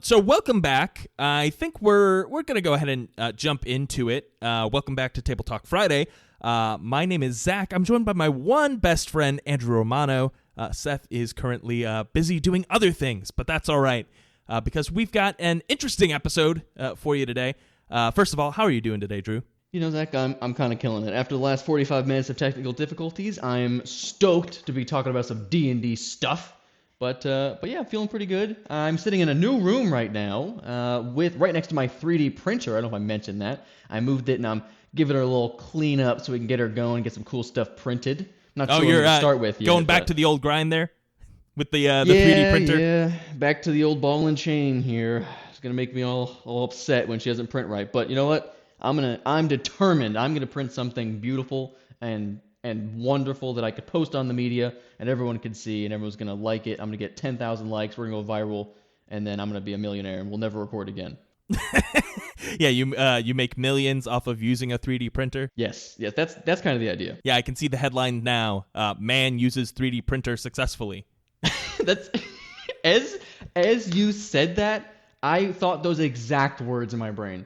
So welcome back. I think we're going to go ahead and jump into it. Welcome back to TableTalk Friday. My name is Zach. I'm joined by my one best friend, Andrew Romano. Seth is currently busy doing other things, but that's all right because we've got an interesting episode for you today. First of all, how are you doing today, Drew? You know, Zach, I'm kind of killing it. After the last 45 minutes of technical difficulties, I'm stoked to be talking about some D&D stuff. But yeah, I'm feeling pretty good. I'm sitting in a new room right now with right next to my 3D printer. I don't know if I mentioned that. I moved it and I'm giving her a little clean up so we can get her going, get some cool stuff printed. Not sure you're where to start with. Going back to the old grind there with the 3D printer. Yeah, back to the old ball and chain here. It's gonna make me all upset when she doesn't print right. But you know what? I'm determined. I'm gonna print something beautiful and wonderful that I could post on the media and everyone could see and everyone's going to like it. I'm going to get 10,000 likes. We're going to go viral and then I'm going to be a millionaire and we'll never record again. Yeah, you make millions off of using a 3D printer? Yes, that's kind of the idea. Yeah, I can see the headline now. Man uses 3D printer successfully. That's as you said that, I thought those exact words in my brain.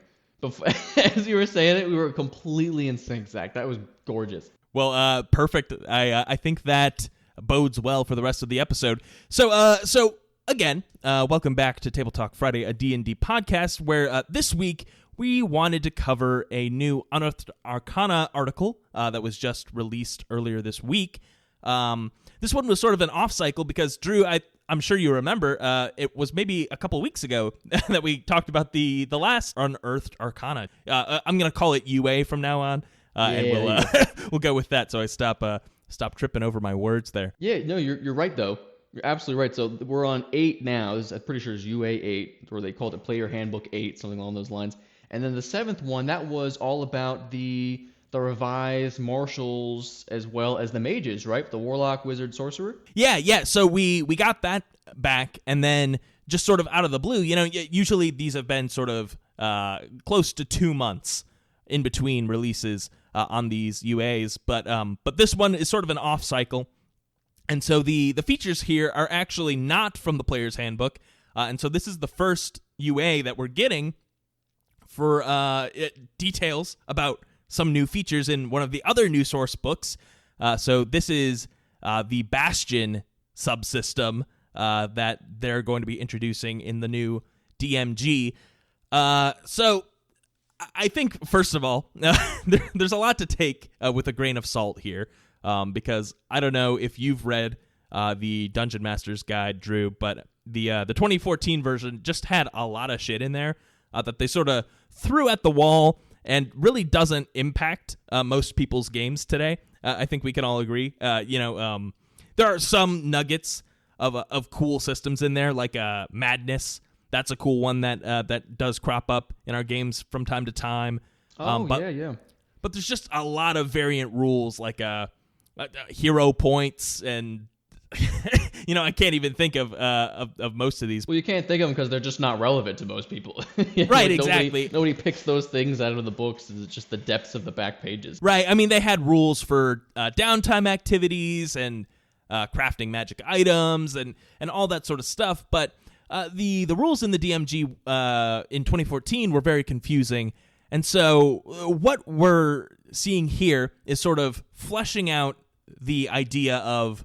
As you were saying it, we were completely in sync, Zach. That was gorgeous. Well, perfect. I think that bodes well for the rest of the episode. So again, welcome back to TableTalk Friday, a D&D podcast, where this week we wanted to cover a new Unearthed Arcana article that was just released earlier this week. This one was sort of an off-cycle because, Drew, I'm sure you remember, it was maybe a couple weeks ago that we talked about the last Unearthed Arcana. I'm going to call it UA from now on. And we'll go with that. So I stop tripping over my words there. Yeah, no, you're right though. You're absolutely right. So we're on 8 now. I'm pretty sure it's UA 8, or they called it Player Handbook 8, something along those lines. And then the 7th one, that was all about the revised marshals as well as the mages, right? The warlock, wizard, sorcerer. Yeah. So we got that back, and then just sort of out of the blue, usually these have been sort of close to 2 months in between releases on these UAs, but this one is sort of an off cycle, and so the features here are actually not from the Player's Handbook, and so this is the first UA that we're getting for details about some new features in one of the other new source books. So this is the Bastion subsystem that they're going to be introducing in the new DMG. So I think, first of all, there's a lot to take with a grain of salt here, because I don't know if you've read the Dungeon Master's Guide, Drew, but the 2014 version just had a lot of shit in there that they sort of threw at the wall and really doesn't impact most people's games today. I think we can all agree. There are some nuggets of cool systems in there, like Madness. That's a cool one that does crop up in our games from time to time. Yeah. But there's just a lot of variant rules, like hero points, and I can't even think of most of these. Well, you can't think of them because they're just not relevant to most people. Right, exactly. Nobody picks those things out of the books. It's just the depths of the back pages. Right. I mean, they had rules for downtime activities and crafting magic items and all that sort of stuff, but the rules in the DMG in 2014 were very confusing, and so what we're seeing here is sort of fleshing out the idea of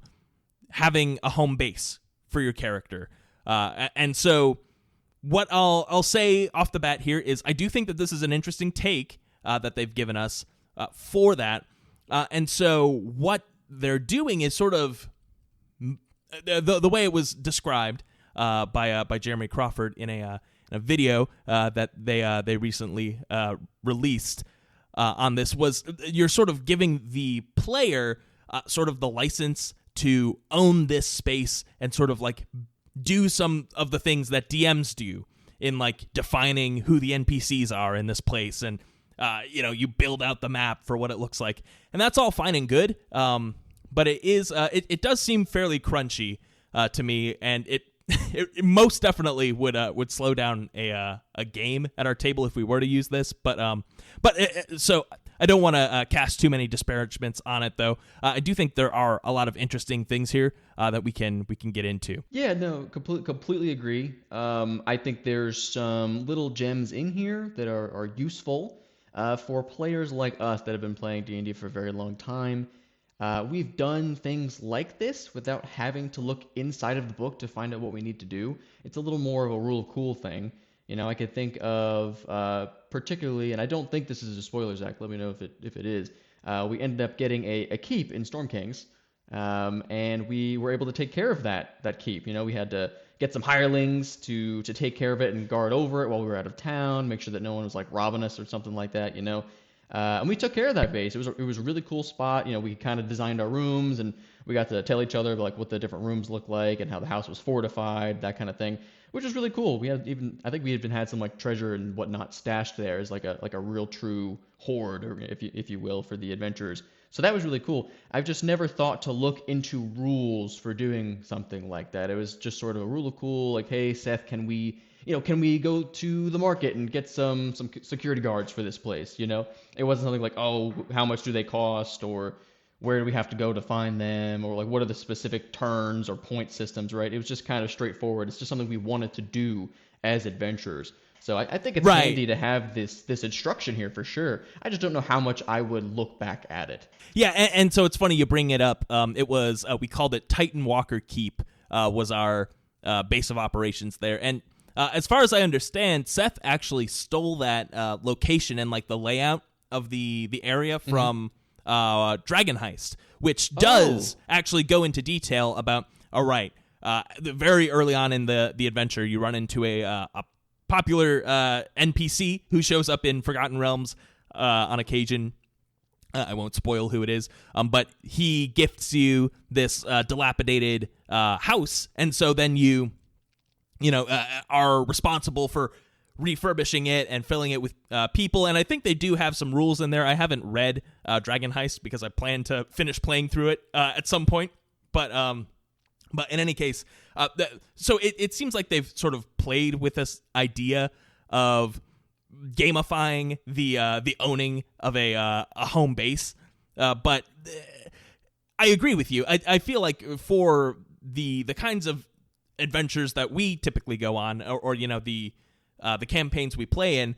having a home base for your character. And so what I'll say off the bat here is I do think that this is an interesting take that they've given us for that. And so what they're doing is sort of the way it was described by Jeremy Crawford in a video that they recently released on this was you're sort of giving the player sort of the license to own this space and sort of like do some of the things that DMs do in like defining who the NPCs are in this place, and you build out the map for what it looks like, and that's all fine and good. But it is it does seem fairly crunchy to me, and it most definitely would slow down a game at our table if we were to use this. So I don't want to cast too many disparagements on it, though. I do think there are a lot of interesting things here that we can get into. Yeah, no, completely agree. I think there's some little gems in here that are useful for players like us that have been playing D&D for a very long time. We've done things like this without having to look inside of the book to find out what we need to do. It's a little more of a rule of cool thing. I could think of particularly, and I don't think this is a spoiler, Zach. Let me know if it is. We ended up getting a keep in Storm Kings, and we were able to take care of that keep. We had to get some hirelings to take care of it and guard over it while we were out of town, make sure that no one was like robbing us or something like that. And we took care of that base. It was a really cool spot. We kind of designed our rooms, and we got to tell each other like what the different rooms looked like and how the house was fortified, that kind of thing, which was really cool. I think we even had some like treasure and whatnot stashed there as like a real true hoard, or if you will, for the adventurers. So that was really cool. I've just never thought to look into rules for doing something like that. It was just sort of a rule of cool, like, hey, Seth, can we go to the market and get some security guards for this place? It wasn't something like, oh, how much do they cost, or where do we have to go to find them, or like what are the specific turns or point systems, right? It was just kind of straightforward. It's just something we wanted to do as adventurers. So I think it's handy to have this instruction here for sure. I just don't know how much I would look back at it. Yeah, and so it's funny you bring it up. It was we called it Titan Walker Keep was our base of operations there, and as far as I understand, Seth actually stole that location and like the layout of the area from Dragon Heist, which does actually go into detail about. All right, very early on in the adventure, you run into a popular NPC who shows up in Forgotten Realms on occasion. I won't spoil who it is, but he gifts you this dilapidated house, and so then you are responsible for refurbishing it and filling it with people. And I think they do have some rules in there. I haven't read Dragon Heist because I plan to finish playing through it at some point. But in any case, so it seems like they've sort of played with this idea of gamifying the owning of a home base. But I agree with you. I feel like for the kinds of adventures that we typically go on, or the campaigns we play in,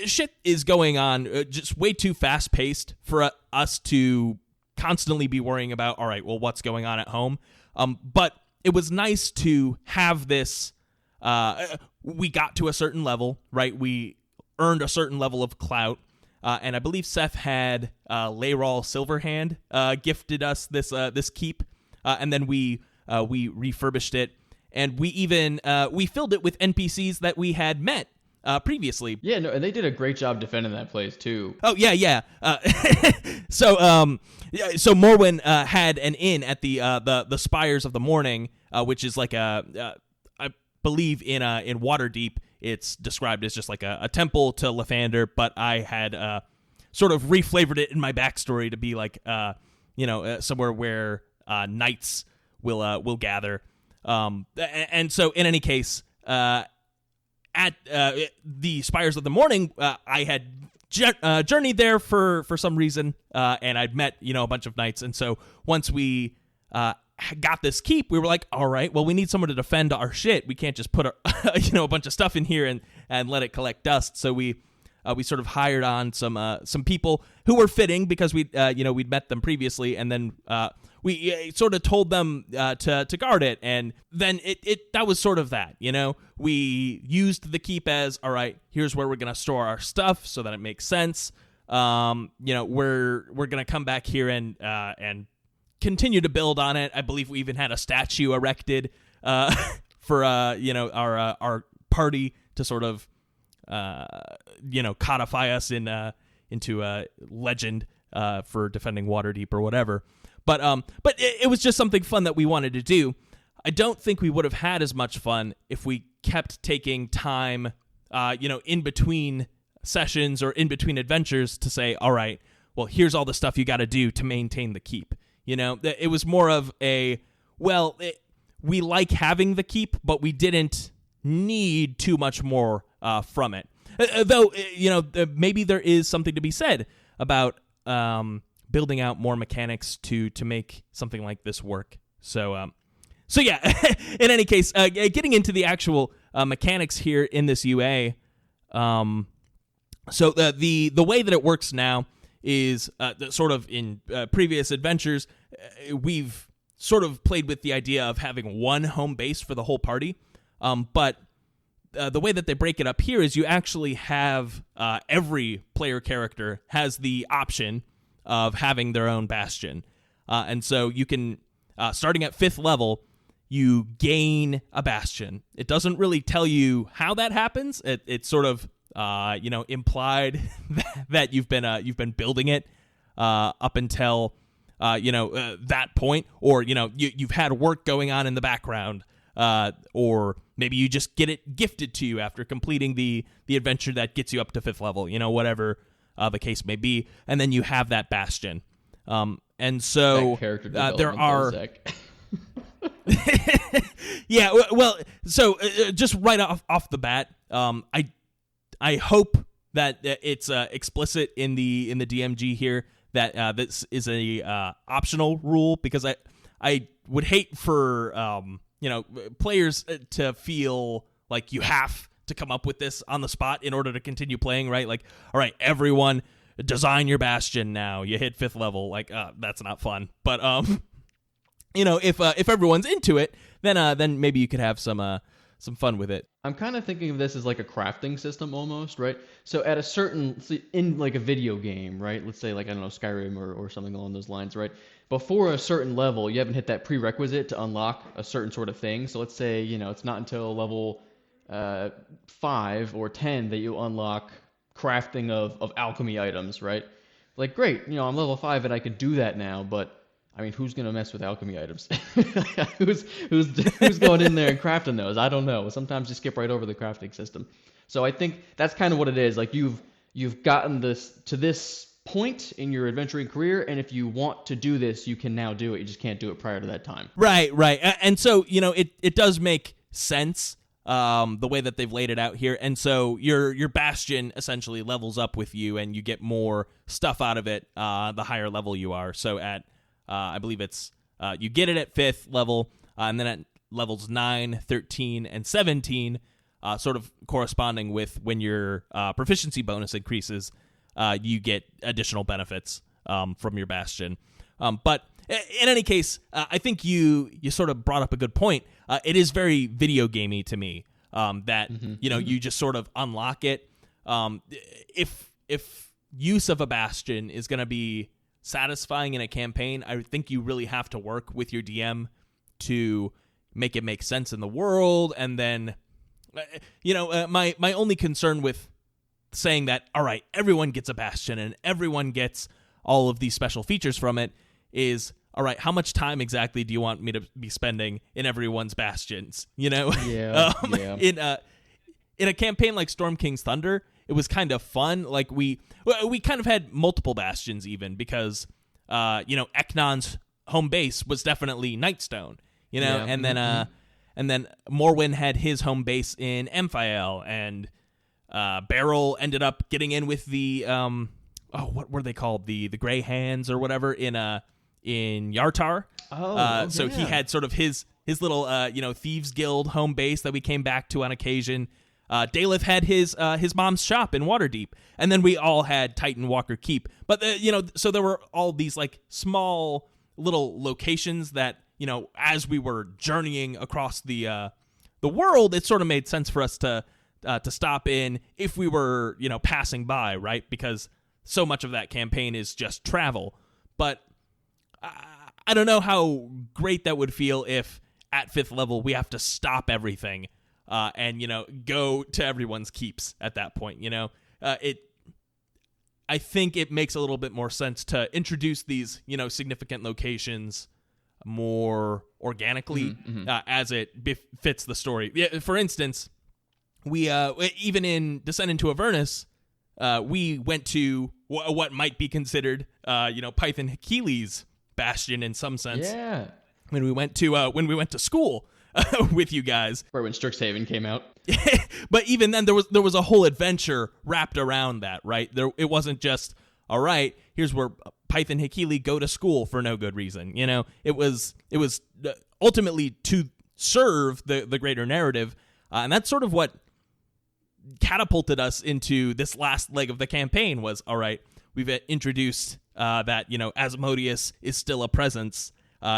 shit is going on just way too fast paced for us to constantly be worrying about, all right, well, what's going on at home? But it was nice to have this. We got to a certain level, right? We earned a certain level of clout, and I believe Seth had Layrol Silverhand gifted us this keep, and then we refurbished it, and we even we filled it with NPCs that we had met previously. Yeah, no, and they did a great job defending that place too. Oh yeah. So Morwen had an inn at the Spires of the Morning, which is like I believe in Waterdeep it's described as just like a temple to Lathander, but I had sort of reflavored it in my backstory to be like somewhere where knights will gather. And so in any case, at the Spires of the Morning, I had journeyed there for some reason, and I'd met a bunch of knights. And so once we got this keep, we were like, all right, well, we need someone to defend our shit. We can't just put a bunch of stuff in here and let it collect dust. So we sort of hired on some people who were fitting because we'd met them previously, and then we sort of told them to guard it, and then that was sort of that. We used the keep as, all right, here's where we're gonna store our stuff so that it makes sense. We're gonna come back here and continue to build on it. I believe we even had a statue erected for our party to sort of codify us into a legend for defending Waterdeep or whatever. But it was just something fun that we wanted to do. I don't think we would have had as much fun if we kept taking time, in between sessions or in between adventures to say, all right, well, here's all the stuff you got to do to maintain the keep. It was more of a, we like having the keep, but we didn't need too much more from it. Though, maybe there is something to be said about building out more mechanics to make something like this work. So yeah, in any case, getting into the actual mechanics here in this UA, so the way that it works now is sort of in previous adventures, we've sort of played with the idea of having one home base for the whole party, but the way that they break it up here is you actually have every player character has the option of having their own bastion. And so you can, starting at 5th level, you gain a bastion. It doesn't really tell you how that happens. It's sort of, implied that you've been building it up until, that point, or, you've had work going on in the background, or maybe you just get it gifted to you after completing the adventure that gets you up to 5th level, whatever the case may be, and then you have that bastion. And so there are... Yeah, well, so just right off the bat, I hope that it's explicit in the DMG here that this is a optional rule, because I would hate for players to feel like you have to come up with this on the spot in order to continue playing, right? Like, all right, everyone design your bastion now. You hit 5th level. Like, that's not fun. But if everyone's into it, then maybe you could have some fun with it. I'm kind of thinking of this as like a crafting system almost, right? So at a certain, in like a video game, right? Let's say like, I don't know, Skyrim or something along those lines, right? Before a certain level, you haven't hit that prerequisite to unlock a certain sort of thing. So let's say, it's not until level 5 or 10 that you unlock crafting of alchemy items, right? Like, great, I'm level 5 and I could do that now, but I mean, who's gonna mess with alchemy items? who's going in there and crafting those? I don't know. Sometimes you skip right over the crafting system. So I think that's kind of what it is. Like, you've gotten this to this point in your adventuring career, and if you want to do this, you can now do it. You just can't do it prior to that time. Right. And so it does make sense the way that they've laid it out here. And so your bastion essentially levels up with you, and you get more stuff out of it the higher level you are. So at I believe it's you get it at 5th level, and then at levels 9, 13, and 17, sort of corresponding with when your proficiency bonus increases, you get additional benefits from your bastion. But in any case, I think you sort of brought up a good point. It is very video gamey to me that you just sort of unlock it. If use of a bastion is going to be satisfying in a campaign, I think you really have to work with your DM to make it make sense in the world. And then, my only concern with saying that, all right, everyone gets a bastion and everyone gets all of these special features from it is, all right, how much time exactly do you want me to be spending in everyone's bastions? Yeah. In a campaign like Storm King's Thunder, it was kind of fun. Like we kind of had multiple bastions even because, Eknon's home base was definitely Nightstone, and then Morwen had his home base in Amphael, and Beryl ended up getting in with the what were they called, the Grey Hands or whatever in Yartar. So he had sort of his little Thieves Guild home base that we came back to on occasion. Daleth had his mom's shop in Waterdeep, and then we all had Titan Walker Keep. But so there were all these like small little locations that as we were journeying across the world, it sort of made sense for us to stop in if we were passing by, right? Because so much of that campaign is just travel. But I don't know how great that would feel if at 5th level we have to stop everything. And go to everyone's keeps at that point. I think it makes a little bit more sense to introduce these significant locations more organically as it fits the story. Yeah, for instance, we even in Descent into Avernus, we went to what might be considered Python Hekile's bastion in some sense. Yeah. When we went to school. with you guys. Right when Strixhaven came out. But even then, there was a whole adventure wrapped around that, right? It wasn't just, all right, here's where Pyth and Hikili go to school for no good reason. It was ultimately to serve the greater narrative, and that's sort of what catapulted us into this last leg of the campaign. Was, all right, we've introduced that Asmodeus is still a presence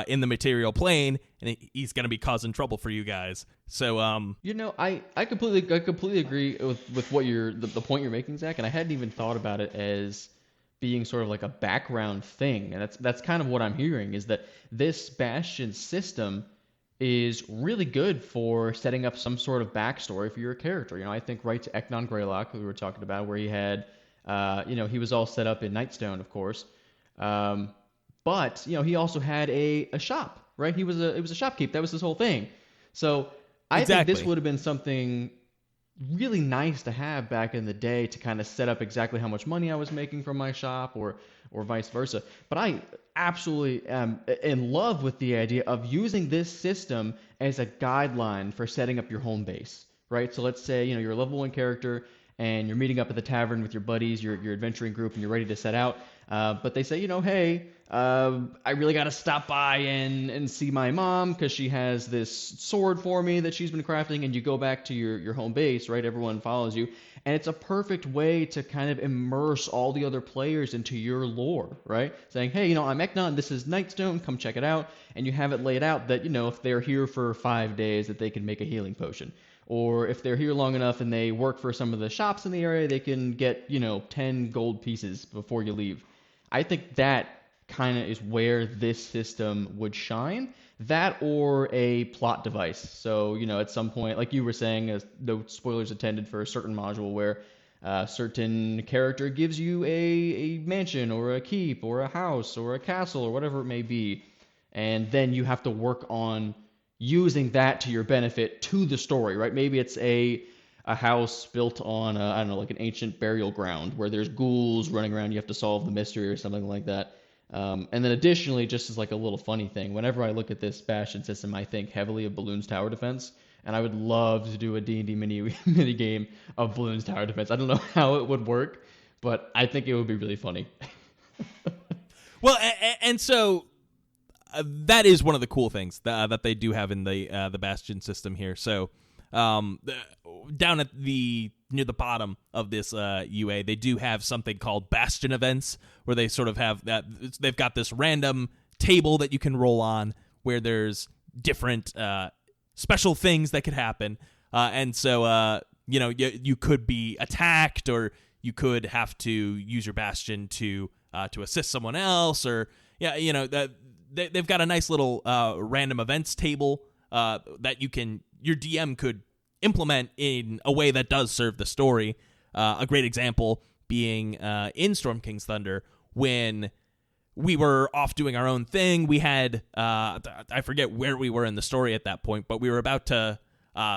in the material plane, and he's going to be causing trouble for you guys. So, I completely agree with what the point you're making, Zach, and I hadn't even thought about it as being sort of like a background thing, and that's kind of what I'm hearing, is that this Bastion system is really good for setting up some sort of backstory for your character. I think right to Eknon Greylock, who we were talking about, where he had, he was all set up in Nightstone, of course. But he also had a shop, right? It was a shopkeep. That was his whole thing. So I think this would have been something really nice to have back in the day to kind of set up exactly how much money I was making from my shop, or vice versa. But I absolutely am in love with the idea of using this system as a guideline for setting up your home base, right? So let's say you're a level 1 character and you're meeting up at the tavern with your buddies, your adventuring group, and you're ready to set out. But they say, hey, I really got to stop by and see my mom because she has this sword for me that she's been crafting, and you go back to your home base, right? Everyone follows you. And it's a perfect way to kind of immerse all the other players into your lore, right? Saying, hey, I'm Eknon, this is Nightstone, come check it out. And you have it laid out that, if they're here for 5 days, that they can make a healing potion. Or if they're here long enough and they work for some of the shops in the area, they can get, 10 gold pieces before you leave. I think that kind of is where this system would shine. That or a plot device. So, at some point, like you were saying, no spoilers intended for a certain module where a certain character gives you a mansion or a keep or a house or a castle or whatever it may be. And then you have to work on using that to your benefit to the story, right? Maybe it's a house built on, like an ancient burial ground where there's ghouls running around. You have to solve the mystery or something like that. And then additionally, just as like a little funny thing, whenever I look at this Bastion system, I think heavily of Balloon's Tower Defense, and I would love to do a D&D mini game of Balloon's Tower Defense. I don't know how it would work, but I think it would be really funny. Well, and so that is one of the cool things that they do have in the Bastion system here. So down at near the bottom of this UA, they do have something called Bastion events, where they sort of have that. They've got this random table that you can roll on, where there's different special things that could happen, and so you could be attacked, or you could have to use your Bastion to assist someone else, or that they've got a nice little random events table that your DM could implement in a way that does serve the story. A great example being in Storm King's Thunder, when we were off doing our own thing. We had, I forget where we were in the story at that point, but we were about to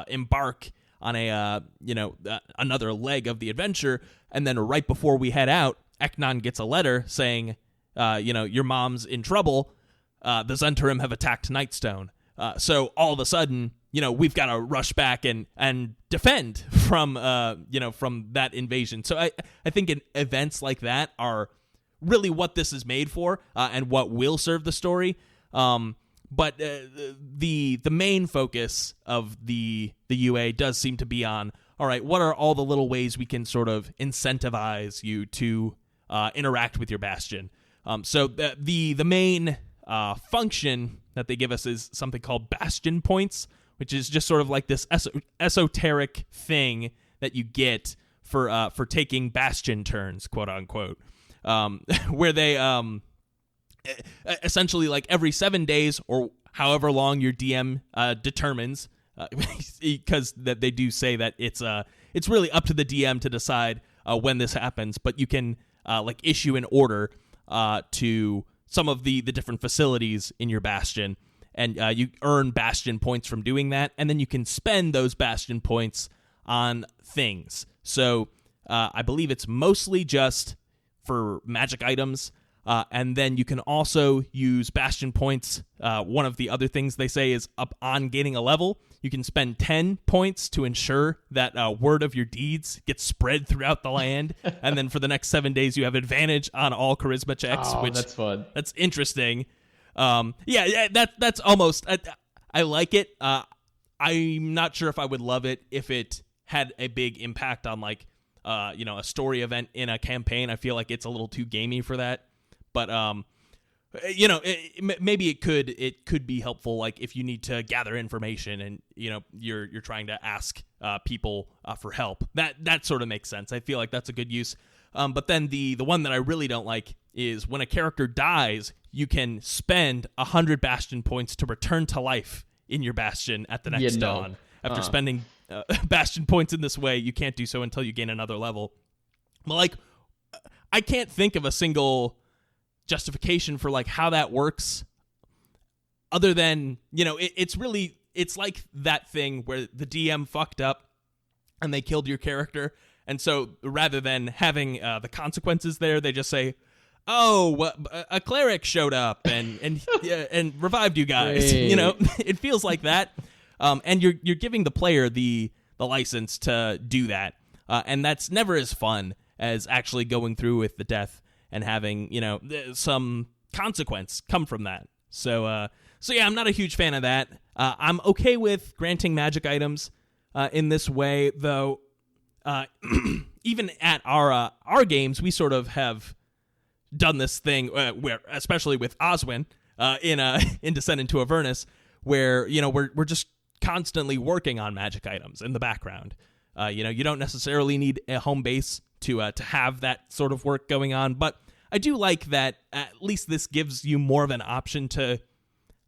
embark on another leg of the adventure. And then right before we head out, Eknon gets a letter saying, your mom's in trouble. The Zentarim have attacked Nightstone. So all of a sudden, we've got to rush back and defend from that invasion. So I think events like that are really what this is made for, and what will serve the story. But the main focus of the UA does seem to be on, all right, what are all the little ways we can sort of incentivize you to interact with your Bastion? So the main function that they give us is something called Bastion points, which is just sort of like this esoteric thing that you get for taking Bastion turns, quote unquote, where they essentially, like, every 7 days or however long your DM determines, because that they do say that it's really up to the DM to decide when this happens, but you can issue an order to some of the different facilities in your Bastion, and you earn Bastion points from doing that, and then you can spend those Bastion points on things. So I believe it's mostly just for magic items, And then you can also use Bastion points. One of the other things they say is up on gaining a level, you can spend 10 points to ensure that word of your deeds gets spread throughout the land. And then for the next 7 days, you have advantage on all charisma checks. Oh, which that's fun. That's interesting. That's almost... I like it. I'm not sure if I would love it if it had a big impact on like a story event in a campaign. I feel like it's a little too gamey for that. But maybe it could be helpful, like if you need to gather information and you're trying to ask people for help. That sort of makes sense. I feel like that's a good use. But then the one that I really don't like is when a character dies, you can spend 100 Bastion points to return to life in your Bastion at the next dawn. After spending Bastion points in this way, you can't do so until you gain another level. But like, I can't think of a single justification for like how that works other than it's like that thing where the DM fucked up and they killed your character, and so rather than having the consequences there, they just say, a cleric showed up and revived you guys. It feels like that, and you're giving the player the license to do that, and that's never as fun as actually going through with the death and having, some consequence come from that. So yeah, I'm not a huge fan of that. I'm okay with granting magic items in this way, though. Even at our games, we sort of have done this thing where, especially with Oswin in Descent into Avernus, where we're just constantly working on magic items in the background. You don't necessarily need a home base to have that sort of work going on, but I do like that at least this gives you more of an option to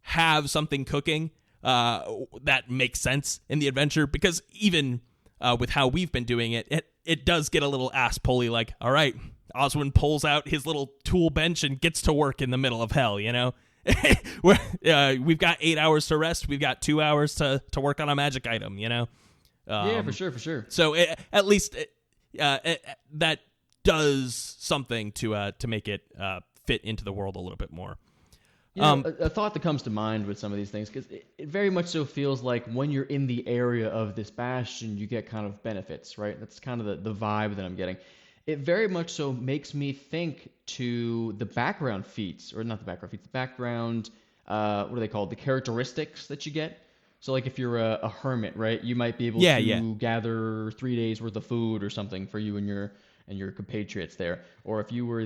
have something cooking that makes sense in the adventure, because even with how we've been doing it does get a little ass-pulley, like, all right, Oswin pulls out his little tool bench and gets to work in the middle of hell, we've got 8 hours to rest, we've got 2 hours to work on a magic item, yeah, for sure. So at least that does something to make it fit into the world a little bit more. A thought that comes to mind with some of these things, because it very much so feels like when you're in the area of this bastion, you get kind of benefits, right? That's kind of the vibe that I'm getting. It very much so makes me think to the background feats, or not the background feats, the background, what are they called? The characteristics that you get. So like if you're a hermit, right, you might be able to gather 3 days worth of food or something for you and your compatriots there. Or if you were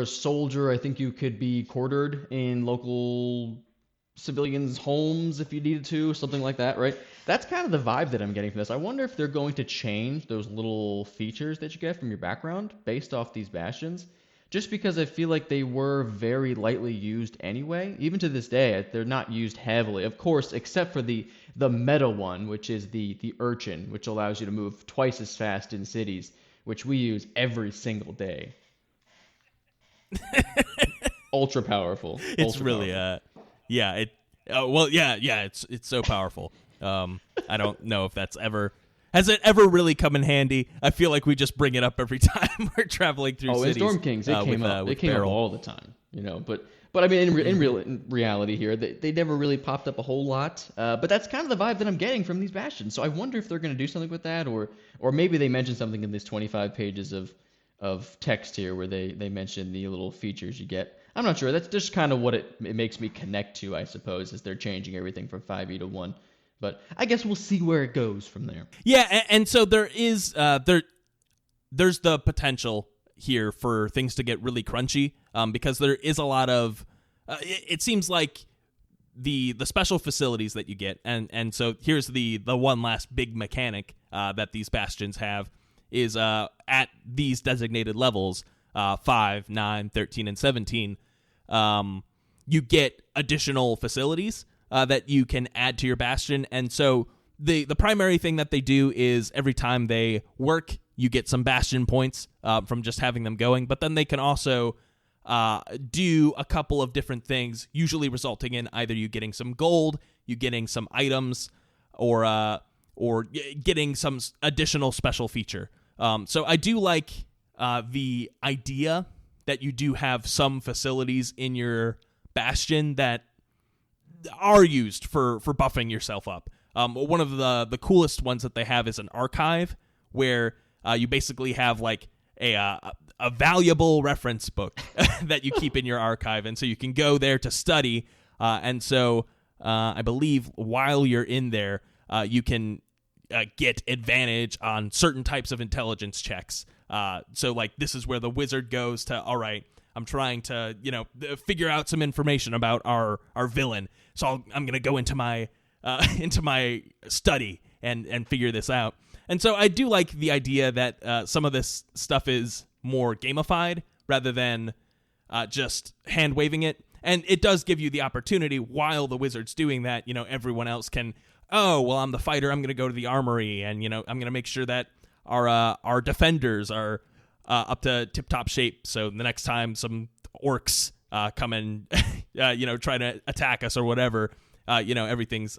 a soldier, I think you could be quartered in local civilians' homes if you needed to, something like that, right? That's kind of the vibe that I'm getting from this. I wonder if they're going to change those little features that you get from your background based off these bastions, just because I feel like they were very lightly used anyway. Even to this day, they're not used heavily, of course, except for the meta one, which is the urchin, which allows you to move twice as fast in cities, which we use every single day. Ultra powerful. It's really it's so powerful. I don't know if that's has it ever really come in handy. I feel like we just bring it up every time we're traveling through cities. In Storm Kings, it came up. It came up all the time, But I mean, in reality here, they never really popped up a whole lot. But that's kind of the vibe that I'm getting from these bastions. So I wonder if they're going to do something with that, or maybe they mentioned something in these 25 pages of text here where they mention the little features you get. I'm not sure. That's just kind of what it makes me connect to, I suppose, as they're changing everything from 5e to 1. But I guess we'll see where it goes from there. Yeah, and so there is there's the potential here for things to get really crunchy, because there is a lot of it seems like the special facilities that you get, and so here's the one last big mechanic that these bastions have is at these designated levels, 5, 9, 13, and 17, you get additional facilities that you can add to your bastion. And so the primary thing that they do is every time they work, you get some bastion points from just having them going. But then they can also do a couple of different things, usually resulting in either you getting some gold, you getting some items, or getting some additional special feature. So I do like the idea that you do have some facilities in your Bastion that are used for buffing yourself up. One of the coolest ones that they have is an archive where you basically have like a valuable reference book that you keep in your archive, and so you can go there to study. And so I believe while you're in there, you can get advantage on certain types of intelligence checks. So like this is where the wizard goes to, all right, I'm trying to, figure out some information about our villain. So I'm going to go into my study and figure this out. And so I do like the idea that some of this stuff is more gamified rather than just hand waving it. And it does give you the opportunity while the wizard's doing that, everyone else can, oh, well, I'm the fighter, I'm going to go to the armory, and, I'm going to make sure that our defenders are up to tip-top shape, so the next time some orcs come and, try to attack us or whatever, everything's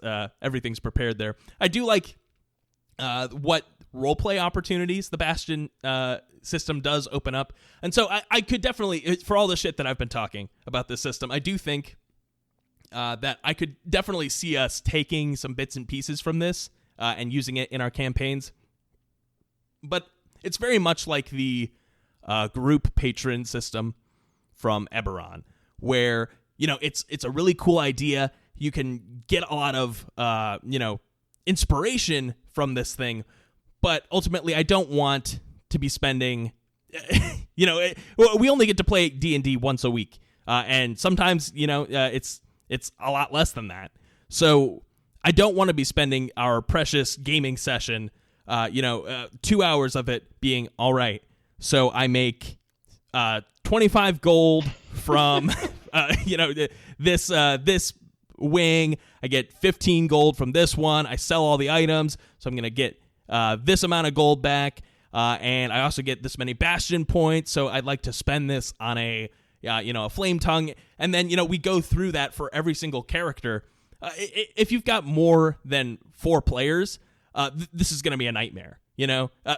prepared there. I do like what roleplay opportunities the Bastion system does open up. And so I could definitely, for all the shit that I've been talking about this system, I do think that I could definitely see us taking some bits and pieces from this and using it in our campaigns. But it's very much like the group patron system from Eberron, where, it's a really cool idea. You can get a lot of, inspiration from this thing, but ultimately I don't want to be spending, we only get to play D&D once a week. And sometimes, it's a lot less than that. So I don't want to be spending our precious gaming session, 2 hours of it being all right. So I make 25 gold from, this wing. I get 15 gold from this one. I sell all the items, so I'm going to get this amount of gold back. And I also get this many Bastion points, so I'd like to spend this on a flame tongue. And then, we go through that for every single character. If you've got more than 4 players, this is going to be a nightmare,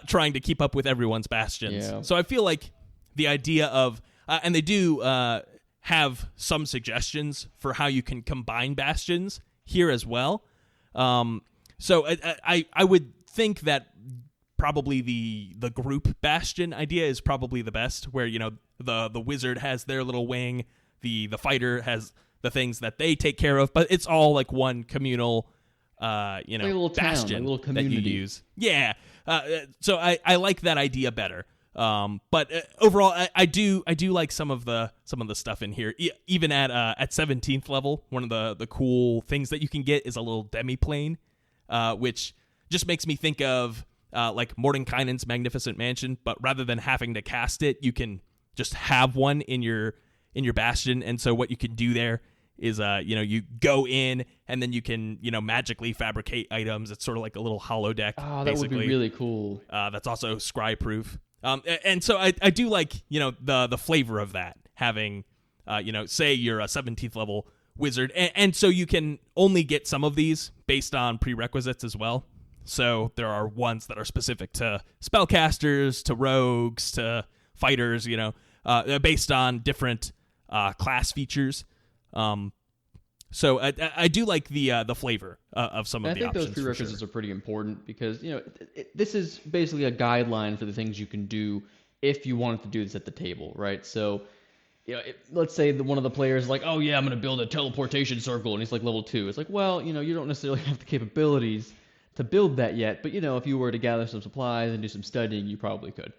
trying to keep up with everyone's Bastions. Yeah. So I feel like the idea of, and they do have some suggestions for how you can combine Bastions here as well. So I would think that probably the group Bastion idea is probably the best, where the wizard has their little wing, the fighter has the things that they take care of, but it's all like one communal like a little bastion town, a little community that you use. Yeah. So I like that idea better. But overall, I do like some of the stuff in here. Even at 17th level, one of the cool things that you can get is a little demi-plane, which just makes me think of like Mordenkainen's Magnificent Mansion. But rather than having to cast it, you can just have one in your Bastion. And so what you can do there is you go in and then you can magically fabricate items. It's sort of like a little holodeck. Oh, that would be really cool. That's also scry proof. And so I do like, the flavor of that, having, say you're a 17th level wizard. And so you can only get some of these based on prerequisites as well. So there are ones that are specific to spellcasters, to rogues, to fighters, based on different class features. So I do like the flavor of some of the options. I think those prerequisites are pretty important because, this is basically a guideline for the things you can do if you wanted to do this at the table, right? So, let's say one of the players is like, oh yeah, I'm going to build a teleportation circle, and he's like level 2. It's like, well, you don't necessarily have the capabilities to build that yet, but if you were to gather some supplies and do some studying, you probably could.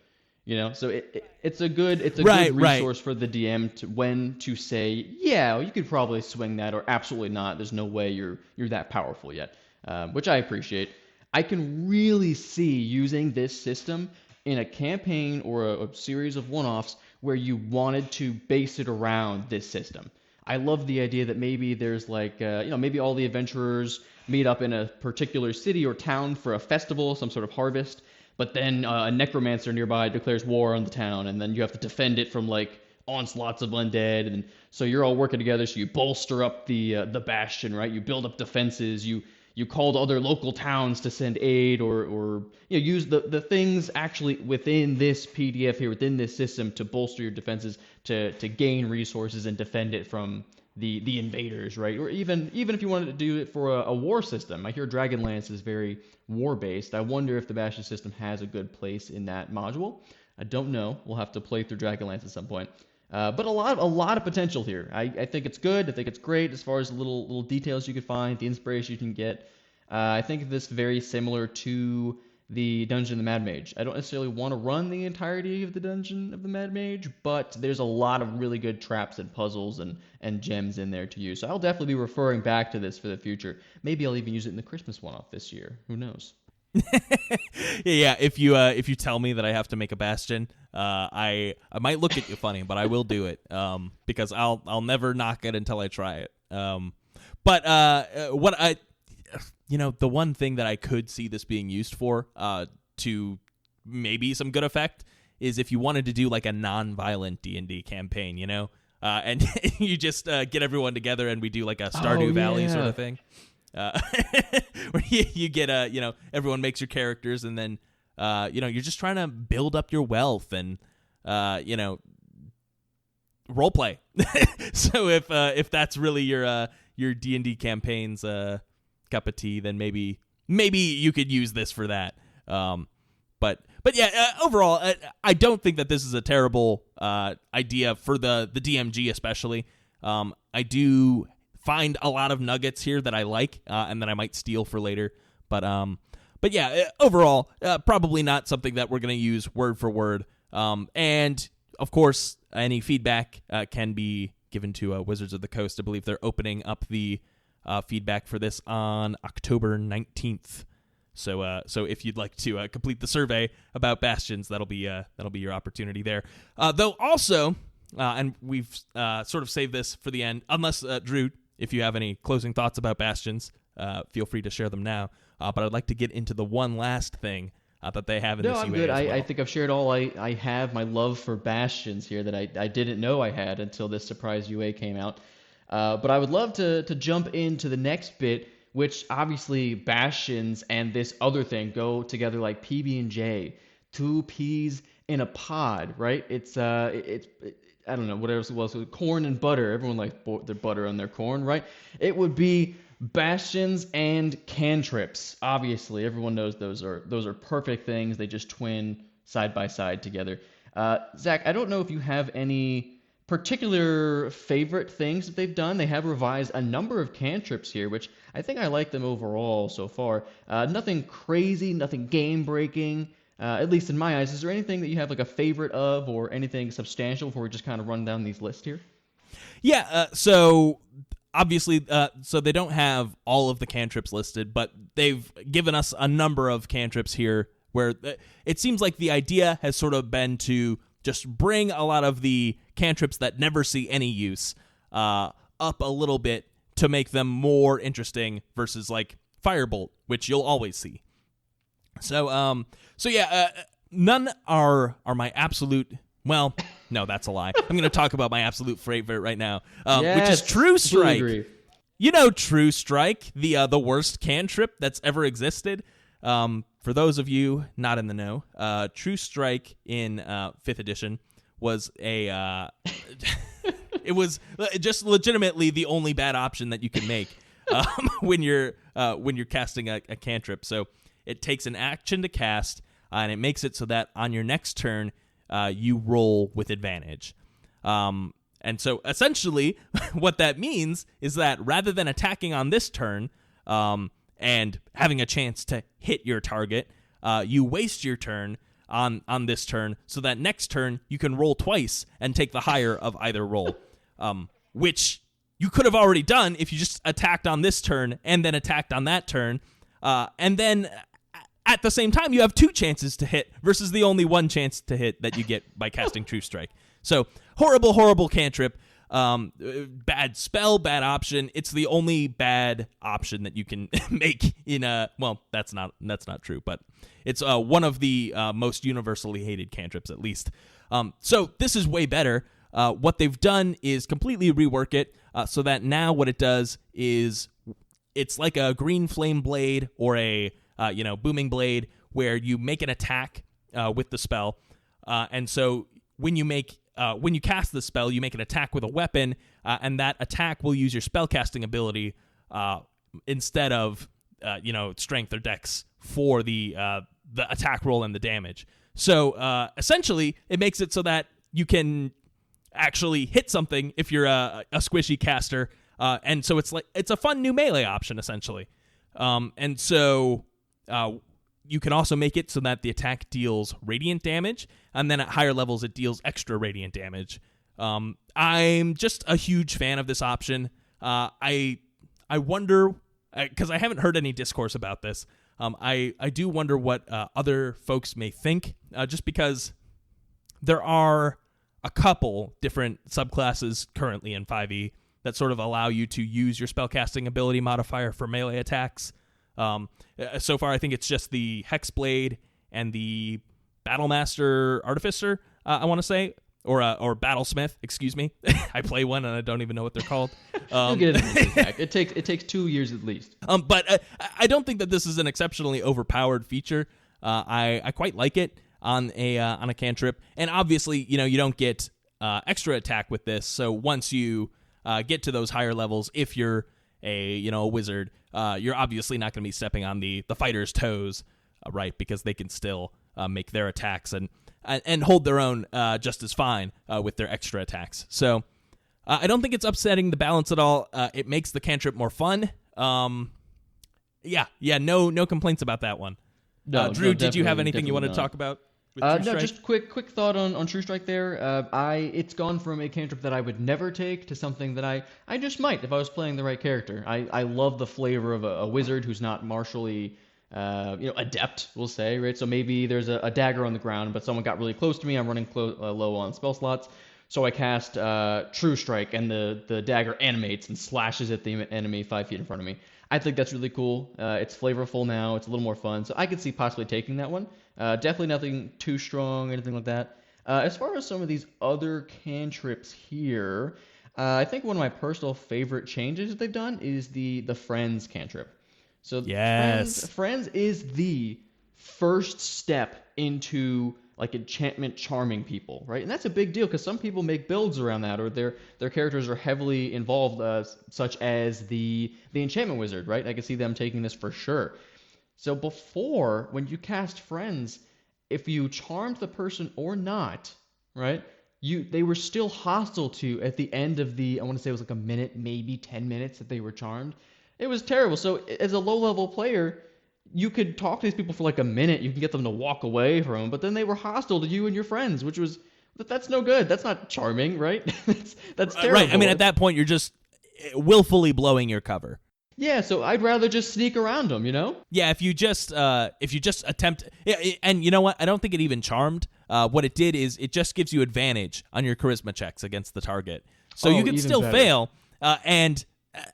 So it's a good resource for the DM when to say, yeah, you could probably swing that, or absolutely not. There's no way you're that powerful yet, which I appreciate. I can really see using this system in a campaign or a series of one-offs where you wanted to base it around this system. I love the idea that maybe there's like, maybe all the adventurers meet up in a particular city or town for a festival, some sort of harvest. But then a necromancer nearby declares war on the town, and then you have to defend it from like onslaughts of undead. And so you're all working together. So you bolster up the bastion, right? You build up defenses. You you called other local towns to send aid, or use the things actually within this PDF here, within this system, to bolster your defenses, to gain resources and defend it from the invaders, right? Or even if you wanted to do it for a war system. I hear Dragonlance is very war based. I wonder if the Bastion system has a good place in that module. I don't know. We'll have to play through Dragonlance at some point. But a lot of potential here. I think it's good. I think it's great as far as the little details you can find, the inspiration you can get. I think this very similar to the Dungeon of the Mad Mage. I don't necessarily want to run the entirety of the Dungeon of the Mad Mage, but there's a lot of really good traps and puzzles and gems in there to use. So I'll definitely be referring back to this for the future. Maybe I'll even use it in the Christmas one-off this year. Who knows? Yeah. If you tell me that I have to make a Bastion, I might look at you funny, but I will do it. Because I'll never knock it until I try it. The one thing that I could see this being used for, to maybe some good effect, is if you wanted to do like a non-violent D&D campaign, and you just get everyone together and we do like a Stardew Valley sort of thing. Where you get everyone makes your characters, and then you're just trying to build up your wealth and role play. So if that's really your D&D campaign's cup of tea, then maybe you could use this for that. But overall, I don't think that this is a terrible idea for the DMG especially. I do find a lot of nuggets here that I like, and that I might steal for later. But overall, probably not something that we're going to use word for word. And of course, any feedback can be given to Wizards of the Coast. I believe they're opening up the feedback for this on October 19th. So if you'd like to complete the survey about Bastions, that'll be your opportunity there. Though also, and we've sort of saved this for the end, unless Drew, if you have any closing thoughts about Bastions, feel free to share them now. But I'd like to get into the one last thing that they have in this UA. No, I'm good. I think I've shared all I have, my love for Bastions here that I didn't know I had until this surprise UA came out. But I would love to jump into the next bit, which obviously Bastions and this other thing go together like PB&J, two peas in a pod, right? It's I don't know what else it was. Corn and butter. Everyone likes their butter on their corn, right? It would be Bastions and cantrips. Obviously, everyone knows those are perfect things. They just twin side by side together. Zach, I don't know if you have any particular favorite things that they've done. They have revised a number of cantrips here, which I think I like them overall so far. Nothing crazy, nothing game-breaking, at least in my eyes. Is there anything that you have like a favorite of, or anything substantial before we just kind of run down these lists here? Yeah, so obviously, so they don't have all of the cantrips listed, but they've given us a number of cantrips here where it seems like the idea has sort of been to just bring a lot of the cantrips that never see any use up a little bit to make them more interesting versus like Firebolt, which you'll always see. So none are my absolute. Well, no, that's a lie. I'm going to talk about my absolute favorite right now, which is True Strike. You know True Strike, the worst cantrip that's ever existed. For those of you not in the know, True Strike in 5th edition was a it was just legitimately the only bad option that you can make when you're casting a cantrip. So it takes an action to cast, and it makes it so that on your next turn you roll with advantage. And so essentially what that means is that rather than attacking on this turn and having a chance to hit your target, you waste your turn on this turn so that next turn you can roll twice and take the higher of either roll, which you could have already done if you just attacked on this turn and then attacked on that turn. And then at the same time, you have 2 chances to hit versus the only 1 chance to hit that you get by casting True Strike. So horrible, horrible cantrip. Bad spell, bad option. It's the only bad option that you can make in a. Well, that's not true, but it's one of the most universally hated cantrips, at least. So this is way better. What they've done is completely rework it so that now what it does is it's like a green flame blade or a booming blade where you make an attack with the spell, and so when you cast the spell, you make an attack with a weapon, and that attack will use your spellcasting ability instead of strength or dex for the attack roll and the damage. So essentially, it makes it so that you can actually hit something if you're a squishy caster, and so it's a fun new melee option essentially. And so you can also make it so that the attack deals radiant damage, and then at higher levels it deals extra radiant damage. I'm just a huge fan of this option. I wonder, because I haven't heard any discourse about this, I do wonder what other folks may think, just because there are a couple different subclasses currently in 5e that sort of allow you to use your spellcasting ability modifier for melee attacks. So far, I think it's just the Hexblade and the Battlemaster Artificer, I want to say, or Battlesmith, excuse me. I play one and I don't even know what they're called. You'll get it back. It takes 2 years at least. But I don't think that this is an exceptionally overpowered feature. I quite like it on a cantrip, and obviously, you don't get extra attack with this. So once you get to those higher levels, if you're a wizard, you're obviously not going to be stepping on the fighter's toes, right? Because they can still make their attacks and hold their own just as fine with their extra attacks. So I don't think it's upsetting the balance at all. It makes the cantrip more fun. No complaints about that one. No, Drew, did you have anything you definitely wanted to talk about? No, just quick thought on True Strike there. It's gone from a cantrip that I would never take to something that I just might if I was playing the right character. I love the flavor of a wizard who's not martially adept, we'll say, right? So maybe there's a dagger on the ground, but someone got really close to me. I'm running low on spell slots, so I cast True Strike, and the dagger animates and slashes at the enemy 5 feet in front of me. I think that's really cool. It's flavorful now. It's a little more fun, so I could see possibly taking that one. Definitely nothing too strong or anything like that. As far as some of these other cantrips here, I think one of my personal favorite changes that they've done is the Friends cantrip. So yes. Friends is the first step into like enchantment charming people, right? And that's a big deal because some people make builds around that, or their characters are heavily involved, such as the enchantment wizard, right? I can see them taking this for sure. So before, when you cast Friends, if you charmed the person or not, right, they were still hostile to at the end of I want to say it was like a minute, maybe 10 minutes that they were charmed. It was terrible. So as a low-level player, you could talk to these people for like a minute. You can get them to walk away from them, but then they were hostile to you and your friends, that's no good. That's not charming, right? that's terrible. Right. I mean, at that point, you're just willfully blowing your cover. Yeah, so I'd rather just sneak around them, Yeah, if you just attempt, and you know what? I don't think it even charmed. What it did is it just gives you advantage on your charisma checks against the target, so you can still fail. And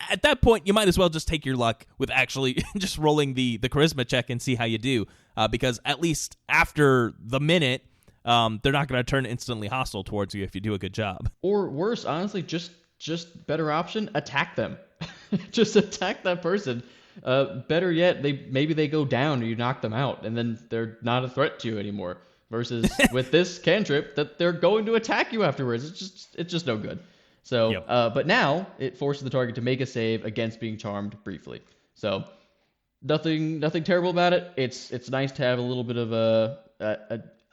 at that point, you might as well just take your luck with actually just rolling the charisma check and see how you do, because at least after the minute, they're not going to turn instantly hostile towards you if you do a good job. Or worse, honestly, just better option, attack them. Just attack that person. Better yet, maybe they go down or you knock them out, and then they're not a threat to you anymore. Versus with this cantrip, that they're going to attack you afterwards. It's just no good. So, yep. But now it forces the target to make a save against being charmed briefly. So, nothing terrible about it. It's nice to have a little bit of a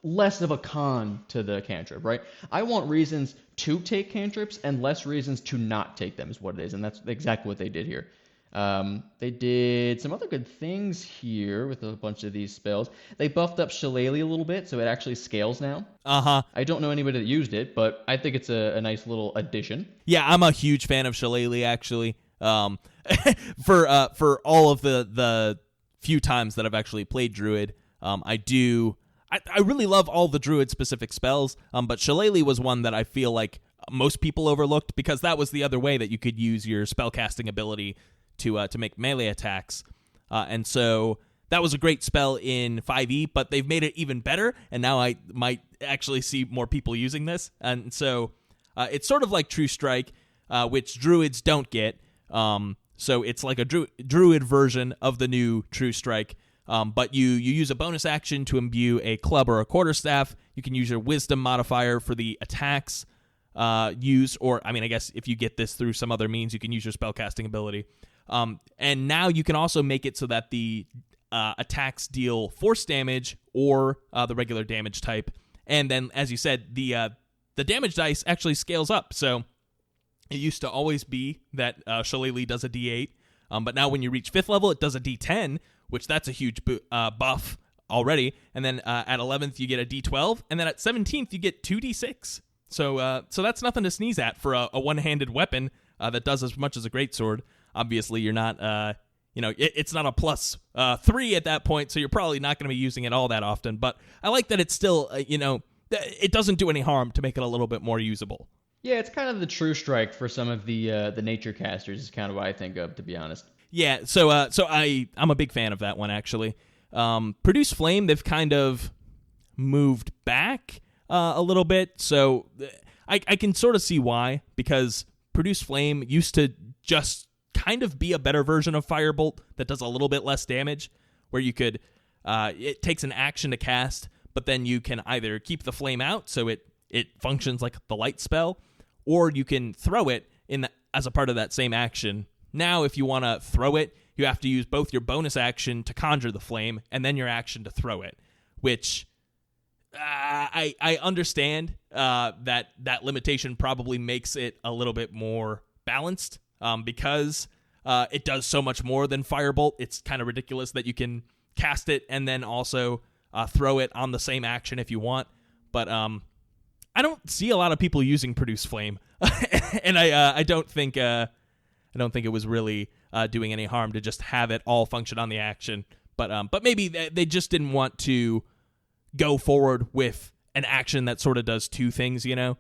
less of a con to the cantrip, right? I want reasons to take cantrips and less reasons to not take them is what it is, and that's exactly what they did here. They did some other good things here with a bunch of these spells. They buffed up Shillelagh a little bit, so it actually scales now. Uh-huh. I don't know anybody that used it, but I think it's a nice little addition. Yeah, I'm a huge fan of Shillelagh, actually. For all of the few times that I've actually played Druid, I really love all the Druid-specific spells, but Shillelagh was one that I feel like most people overlooked, because that was the other way that you could use your spellcasting ability to make melee attacks. And so that was a great spell in 5e, but they've made it even better, and now I might actually see more people using this. And so it's sort of like True Strike, which Druids don't get. So it's like a druid version of the new True Strike. But you use a bonus action to imbue a club or a quarterstaff. You can use your wisdom modifier for the attacks used, or I mean, I guess if you get this through some other means, you can use your spellcasting ability. And now you can also make it so that the attacks deal force damage or the regular damage type. And then, as you said, the damage dice actually scales up. So it used to always be that Shillelagh does a D8, but now when you reach 5th level, it does a D10, which that's a huge buff already. And then at 11th, you get a D12, and then at 17th, you get 2D6. So that's nothing to sneeze at for a one-handed weapon that does as much as a greatsword. Obviously, you're not, it's not a plus 3 at that point, so you're probably not going to be using it all that often. But I like that it's still, it doesn't do any harm to make it a little bit more usable. Yeah, it's kind of the True Strike for some of the nature casters is kind of what I think of, to be honest. Yeah, so I'm a big fan of that one, actually. Produce Flame, they've kind of moved back a little bit, so I can sort of see why, because Produce Flame used to just kind of be a better version of Firebolt that does a little bit less damage, where you could, it takes an action to cast, but then you can either keep the flame out, so it functions like the light spell, or you can throw it as a part of that same action. Now, if you want to throw it, you have to use both your bonus action to conjure the flame and then your action to throw it, which I understand that limitation probably makes it a little bit more balanced because it does so much more than Firebolt. It's kind of ridiculous that you can cast it and then also throw it on the same action if you want. But I don't see a lot of people using Produce Flame, and I don't think it was really doing any harm to just have it all function on the action. But maybe they just didn't want to go forward with an action that sort of does two things. It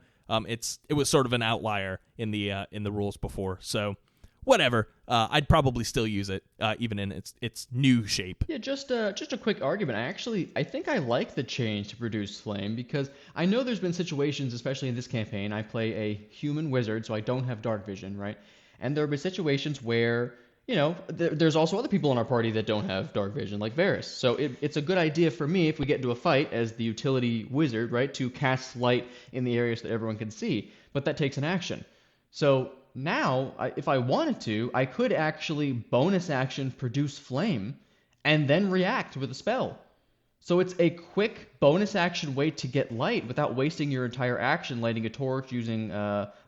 was sort of an outlier in the rules before. So whatever. I'd probably still use it even in its new shape. Yeah, just a quick argument. I think I like the change to Produce Flame because I know there's been situations, especially in this campaign, I play a human wizard, so I don't have dark vision, right? And there have been situations where, there's also other people in our party that don't have dark vision, like Varys. So it's a good idea for me, if we get into a fight as the utility wizard, right, to cast light in the areas that everyone can see. But that takes an action. So now, if I wanted to, I could actually bonus action Produce Flame and then react with a spell. So it's a quick bonus action way to get light without wasting your entire action lighting a torch using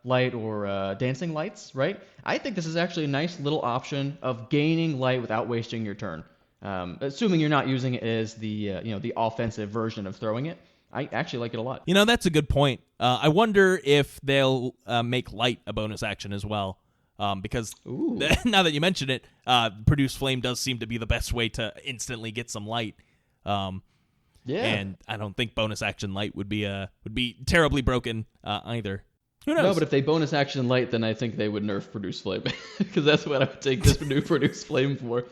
light or dancing lights, right? I think this is actually a nice little option of gaining light without wasting your turn. Assuming you're not using it as the offensive version of throwing it. I actually like it a lot. That's a good point. I wonder if they'll make light a bonus action as well. Because now that you mention it, Produce Flame does seem to be the best way to instantly get some light. Yeah. And I don't think bonus action light would be terribly broken either. Who knows? No, but if they bonus action light, then I think they would nerf Produce Flame because that's what I would take this new Produce Flame for.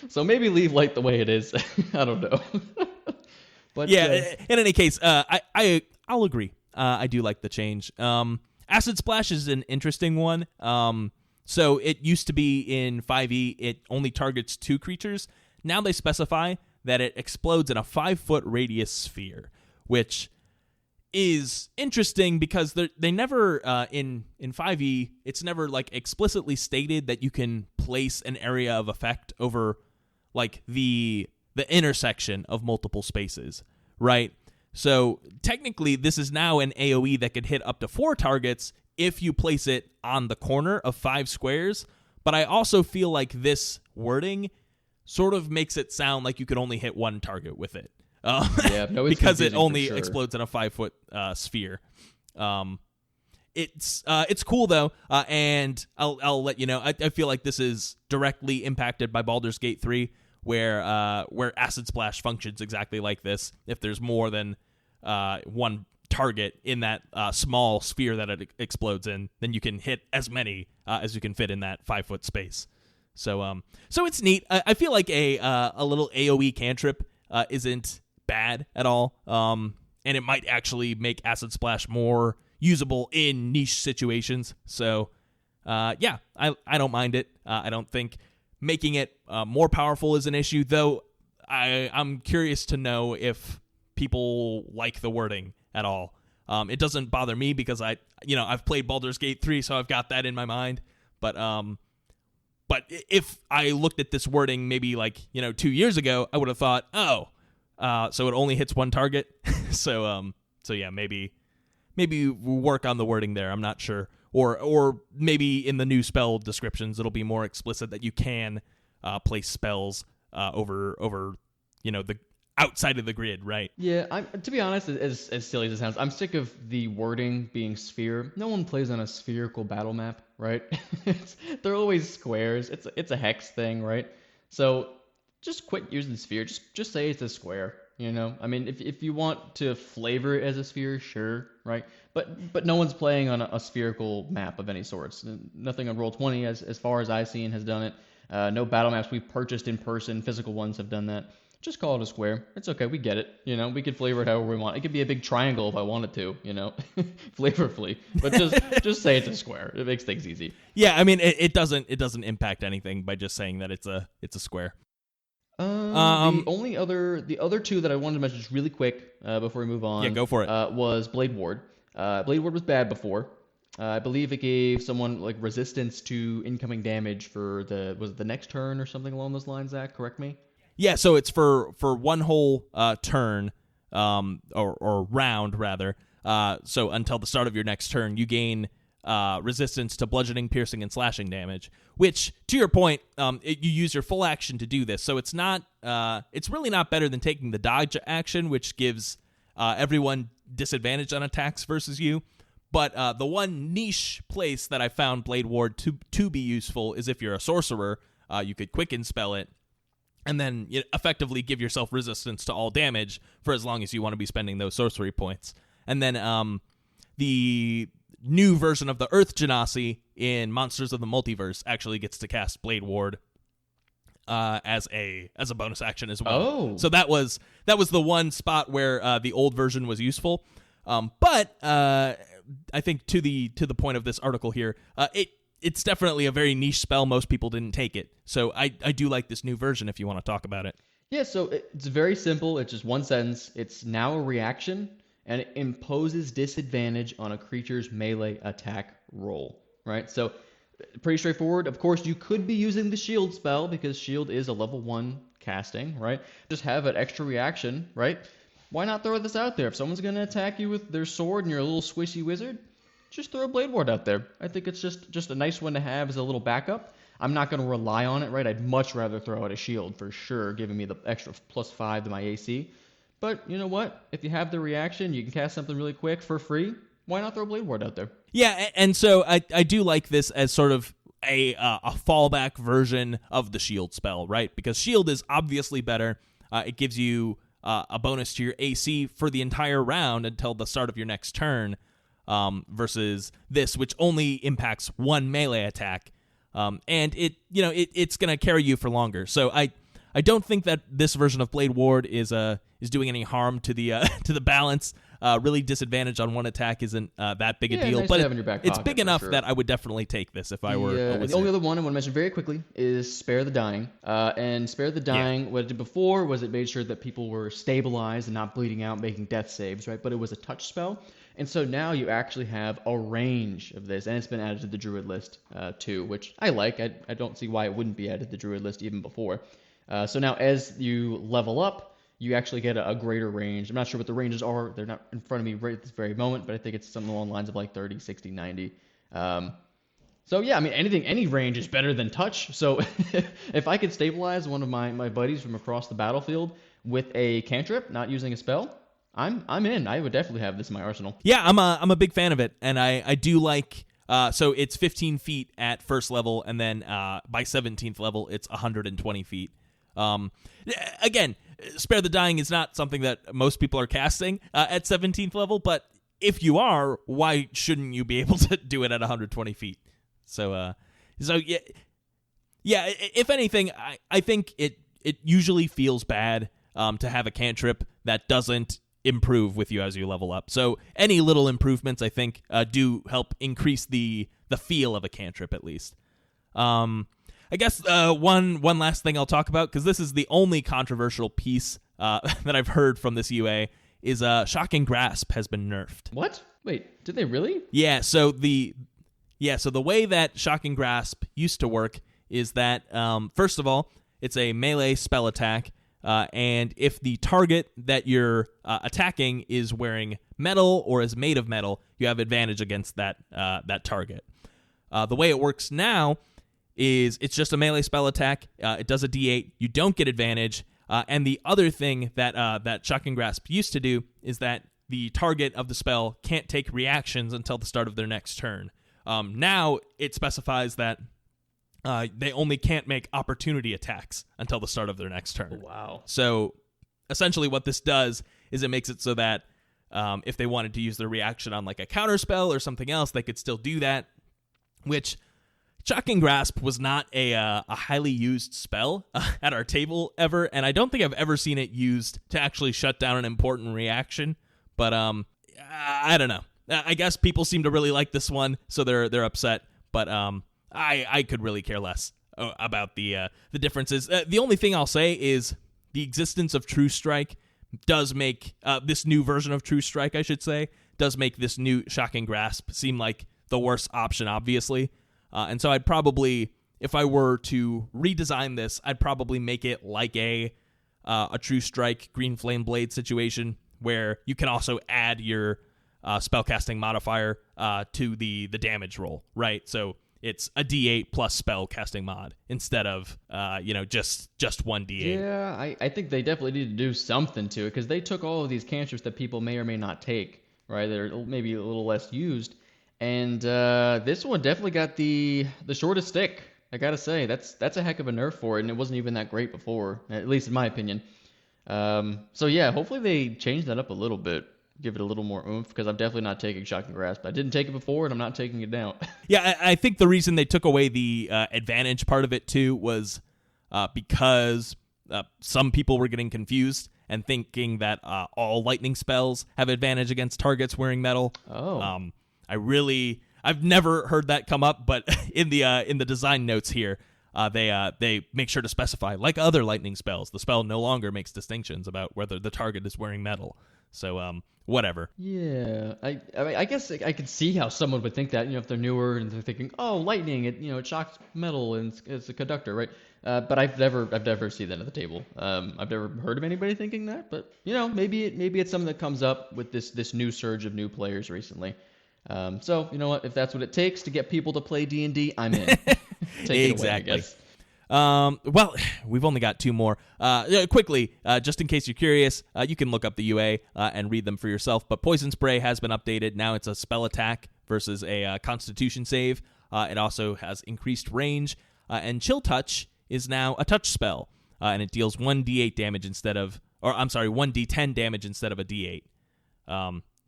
So maybe leave light the way it is. I don't know. But yeah, in any case, I'll agree. I do like the change. Acid Splash is an interesting one. So it used to be in 5e, it only targets 2 creatures. Now they specify that it explodes in a 5-foot radius sphere, which is interesting because they never in 5e, it's never like explicitly stated that you can place an area of effect over like the intersection of multiple spaces, right? So technically, this is now an AoE that could hit up to 4 targets if you place it on the corner of 5 squares. But I also feel like this wording sort of makes it sound like you could only hit 1 target with it. Because it only explodes in a 5-foot sphere. It's cool though, and I'll let you know. I feel like this is directly impacted by Baldur's Gate 3. Where Acid Splash functions exactly like this. If there's more than 1 target in that small sphere that it explodes in, then you can hit as many as you can fit in that 5-foot space. So it's neat. I feel like a little AoE cantrip isn't bad at all, and it might actually make Acid Splash more usable in niche situations. So yeah, I don't mind it. I don't think making it more powerful is an issue, though. I'm curious to know if people like the wording at all. It doesn't bother me because I've played Baldur's Gate 3, so I've got that in my mind. But if I looked at this wording maybe 2 years ago, I would have thought, so it only hits one target. so yeah, maybe work on the wording there. I'm not sure. Or maybe in the new spell descriptions, it'll be more explicit that you can place spells over the outside of the grid, right? Yeah, to be honest, as silly as it sounds, I'm sick of the wording being sphere. No one plays on a spherical battle map, right? They're always squares. It's a hex thing, right? So just quit using sphere. Just say it's a square. I mean, if you want to flavor it as a sphere, sure, right? But no one's playing on a spherical map of any sorts. Nothing on Roll20, as far as I've seen, has done it. No battle maps we've purchased in person, physical ones, have done that. Just call it a square. It's okay. We get it. We could flavor it however we want. It could be a big triangle if I wanted to, flavorfully. But just say it's a square. It makes things easy. Yeah, I mean, it doesn't impact anything by just saying that it's a square. The other two that I wanted to mention just really quick before we move on. Yeah, go for it. Was Blade Ward. Blade Ward was bad before. I believe it gave someone resistance to incoming damage for the next turn or something along those lines. Zach, correct me. Yeah, so it's for one whole turn, or round rather. So until the start of your next turn, you gain resistance to bludgeoning, piercing, and slashing damage. Which, to your point, you use your full action to do this. So it's not. It's really not better than taking the dodge action, which gives everyone disadvantage on attacks versus you. But the one niche place that I found Blade Ward to be useful is if you're a sorcerer, you could quicken spell it, and then effectively give yourself resistance to all damage for as long as you want to be spending those sorcery points. And then the new version of the Earth Genasi in Monsters of the Multiverse actually gets to cast Blade Ward as a bonus action as well. Oh. So that was the one spot where the old version was useful. But I think to the point of this article here, it's definitely a very niche spell. Most people didn't take it. So I do like this new version if you want to talk about it. Yeah, so it's very simple. It's just one sentence. It's now a reaction, and it imposes disadvantage on a creature's melee attack roll, right? So pretty straightforward. Of course, you could be using the shield spell because shield is a level 1 casting, right? Just have an extra reaction, right? Why not throw this out there? If someone's going to attack you with their sword and you're a little squishy wizard, just throw a Blade Ward out there. I think it's just a nice one to have as a little backup. I'm not going to rely on it, right? I'd much rather throw out a shield for sure, giving me the extra +5 to my AC. But you know what? If you have the reaction, you can cast something really quick for free. Why not throw a Blade Ward out there? Yeah, and so I do like this as sort of a fallback version of the shield spell, right? Because shield is obviously better. It gives you a bonus to your AC for the entire round until the start of your next turn, versus this, which only impacts one melee attack, and it's gonna carry you for longer. So I don't think that this version of Blade Ward is doing any harm to the balance. Really, disadvantage on one attack isn't that big a deal, nice but to have in your back it's pocket big for enough sure. that I would definitely take this if I were a wizard. The only other one I want to mention very quickly is Spare the Dying. And Spare the Dying, what it did before was it made sure that people were stabilized and not bleeding out, making death saves, right? But it was a touch spell. And so now you actually have a range of this, and it's been added to the Druid list too, which I like. I don't see why it wouldn't be added to the Druid list even before. So now as you level up, you actually get a greater range. I'm not sure what the ranges are. They're not in front of me right at this very moment, but I think it's something along the lines of 30, 60, 90. So yeah, I mean, any range is better than touch. So if I could stabilize one of my buddies from across the battlefield with a cantrip, not using a spell, I'm in. I would definitely have this in my arsenal. Yeah, I'm a big fan of it, and I do like. So it's 15 feet at first level, and then by 17th level, it's 120 feet. Again, Spare the Dying is not something that most people are casting at 17th level, but if you are, why shouldn't you be able to do it at 120 feet? So yeah. If anything, I think it usually feels bad to have a cantrip that doesn't improve with you as you level up. So any little improvements, I think, do help increase the feel of a cantrip at least. I guess one last thing I'll talk about, because this is the only controversial piece that I've heard from this UA, is Shocking Grasp has been nerfed. What? Wait, did they really? Yeah, so the way that Shocking Grasp used to work is that, first of all, it's a melee spell attack, and if the target that you're attacking is wearing metal or is made of metal, you have advantage against that target. The way it works now is it's just a melee spell attack. It does a D8. You don't get advantage. And the other thing that Shocking Grasp used to do is that the target of the spell can't take reactions until the start of their next turn. Now it specifies that they only can't make opportunity attacks until the start of their next turn. Wow. So essentially what this does is it makes it so that if they wanted to use their reaction on like a counter spell or something else, they could still do that, which Shocking Grasp was not a highly used spell at our table ever, and I don't think I've ever seen it used to actually shut down an important reaction. But I don't know. I guess people seem to really like this one, so they're upset. But I could really care less about the differences. The only thing I'll say is the existence of True Strike does make this new version of True Strike, I should say, does make this new Shocking Grasp seem like the worst option, obviously. And so I'd probably, if I were to redesign this, I'd probably make it like a True Strike Green Flame Blade situation, where you can also add your spellcasting modifier to the damage roll, right? So it's a D8 plus spellcasting mod instead of just one D8. Yeah, I think they definitely need to do something to it, because they took all of these cantrips that people may or may not take, right? They're maybe a little less used. And this one definitely got the shortest stick. I gotta say, that's a heck of a nerf for it, and it wasn't even that great before, at least in my opinion. So yeah, hopefully they change that up a little bit, give it a little more oomph, because I'm definitely not taking Shocking Grasp. I didn't take it before, and I'm not taking it now. Yeah, I think the reason they took away the advantage part of it too was because some people were getting confused and thinking that all lightning spells have advantage against targets wearing metal. Oh. I've never heard that come up, but in the design notes here, they make sure to specify, like other lightning spells, the spell no longer makes distinctions about whether the target is wearing metal. So whatever. Yeah, I guess I could see how someone would think that, if they're newer and they're thinking, oh, lightning, it shocks metal and it's a conductor, right? But I've never seen that at the table. I've never heard of anybody thinking that, but maybe it's something that comes up with this new surge of new players recently. So you know what? If that's what it takes to get people to play D&D, I'm in. Take exactly. It away, I guess. Well, we've only got two more. Quickly, just in case you're curious, you can look up the UA and read them for yourself. But Poison Spray has been updated. Now it's a spell attack versus a Constitution save. It also has increased range. And Chill Touch is now a touch spell, and it deals 1d8 damage instead of, 1d10 damage instead of a d8.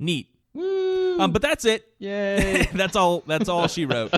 Neat. Woo! But that's it. Yay! That's all she wrote.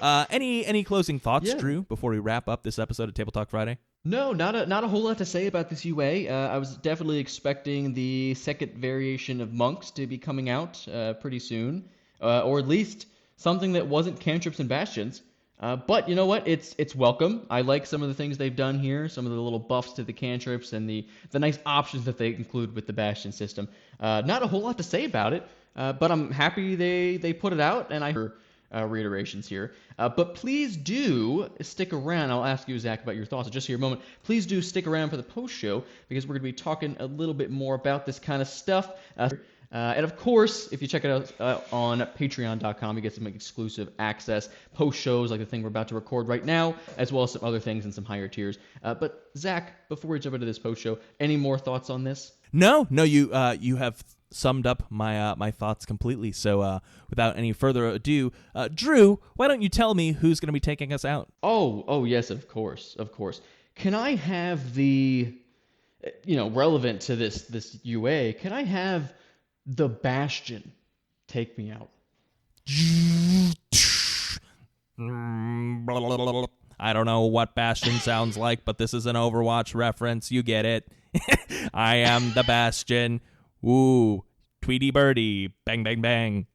Any closing thoughts, Yeah. Drew, before we wrap up this episode of TableTalk Friday? No, not a whole lot to say about this UA. I was definitely expecting the second variation of monks to be coming out pretty soon, or at least something that wasn't cantrips and bastions. But you know what? It's welcome. I like some of the things they've done here, some of the little buffs to the cantrips and the nice options that they include with the Bastion system. Not a whole lot to say about it, but I'm happy they put it out, and I heard reiterations here. But please do stick around. I'll ask you, Zach, about your thoughts in just here a moment. Please do stick around for the post show, because we're going to be talking a little bit more about this kind of stuff. And of course, if you check it out on patreon.com, you get some exclusive access, post shows like the thing we're about to record right now, as well as some other things in some higher tiers. But Zach, before we jump into this post show, any more thoughts on this? No, you have summed up my thoughts completely. So without any further ado, Drew, why don't you tell me who's going to be taking us out? Oh yes, of course. Can I have the, relevant to this UA? Can I have the Bastion take me out? I don't know what Bastion sounds like, but this is an Overwatch reference. You get it. I am the Bastion. Ooh, Tweety Birdie, bang, bang, bang.